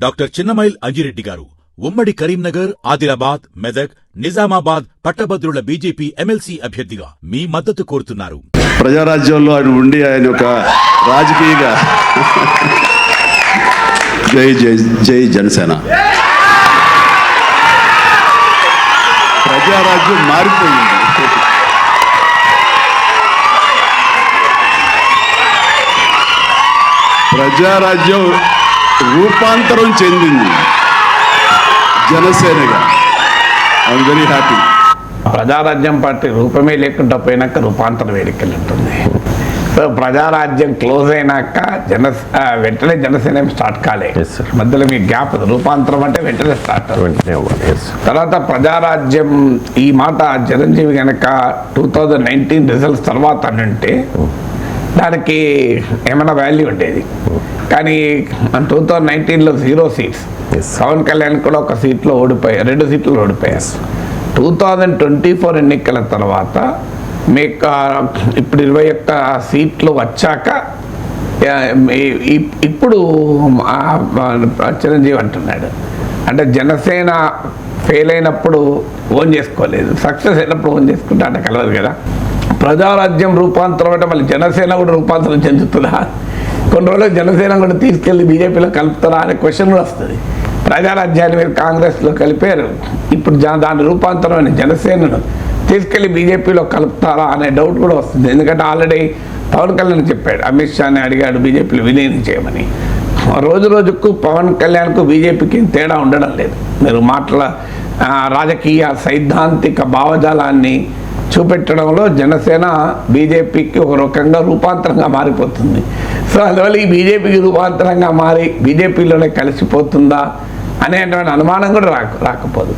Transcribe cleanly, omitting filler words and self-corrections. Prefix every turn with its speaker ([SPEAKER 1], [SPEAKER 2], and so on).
[SPEAKER 1] Doctor Chinnamail Anji Reddy గారు ఉమ్మడి కరీంనగర్, ఆదిలాబాద్, మెదక్, నిజామాబాద్ పట్టభద్రుల బీజేపీ ఎమ్మెల్సీ అభ్యర్థిగా మీ మద్దతు కోరుతున్నారు.
[SPEAKER 2] ప్రజారాజ్యంలో ఆయన ఉండి ఆయన ఒక రాజకీయంగా జై జై జై జనసేన. ప్రజారాజ్యం మారిపోయింది. ప్రజారాజ్యం రూపాంతరం చెందింది జనసేనగా. I'm very happy.
[SPEAKER 3] Prajarajyam party రూపమే లేకుండా పోయినాక రూపాంతరం వేడికెళ్ళుంటుంది. సో ప్రజారాజ్యం క్లోజ్ అయినాక వెంటనే జనసేన స్టార్ట్ కాలే. మధ్యలో మీ గ్యాప్ రూపాంతరం అంటే వెంటనే స్టార్ట్. తర్వాత ప్రజారాజ్యం ఈ మాట చిరంజీవి కనుక 2019 రిజల్ట్స్ తర్వాత అంటే దానికి ఏమైనా వాల్యూ ఉండేది. కానీ 2019లో 0 seats. పవన్ కళ్యాణ్ కూడా ఒక సీట్లో ఓడిపోయారు, 2 సీట్లు ఓడిపోయారు. 2024 ఎన్నికల తర్వాత మీకు ఇప్పుడు 21 సీట్లు వచ్చాక ఇప్పుడు చిరంజీవి అంటున్నాడు అంటే జనసేన ఫెయిల్ అయినప్పుడు ఓన్ చేసుకోలేదు, సక్సెస్ అయినప్పుడు ఓన్ చేసుకుంటే అంటే కలవదు కదా. ప్రజారాజ్యం రూపాంతరం అంటే మళ్ళీ జనసేన కూడా రూపాంతరం చెందుతుందా? కొన్ని రోజులు జనసేన కూడా తీసుకెళ్ళి బీజేపీలో కలుపుతారా అనే క్వశ్చన్ కూడా వస్తుంది. ప్రజారాజ్యాన్ని మీరు కాంగ్రెస్లో కలిపారు, ఇప్పుడు దాని రూపాంతరమైన జనసేనను తీసుకెళ్ళి బీజేపీలో కలుపుతారా అనే డౌట్ కూడా వస్తుంది. ఎందుకంటే ఆల్రెడీ పవన్ కళ్యాణ్ చెప్పాడు, అమిత్ షాని అడిగాడు బీజేపీలో విలీనం చేయమని. రోజు రోజుకు పవన్ కళ్యాణ్కు బీజేపీకి తేడా ఉండడం లేదు. మీరు రాజకీయ సైద్ధాంతిక భావజాలాన్ని చూపెట్టడంలో జనసేన బీజేపీకి ఒక రకంగా రూపాంతరంగా మారిపోతుంది. సో అందువల్ల ఈ బీజేపీకి రూపాంతరంగా మారి బీజేపీలోనే కలిసిపోతుందా అనేటువంటి అనుమానం కూడా రాకపోదు.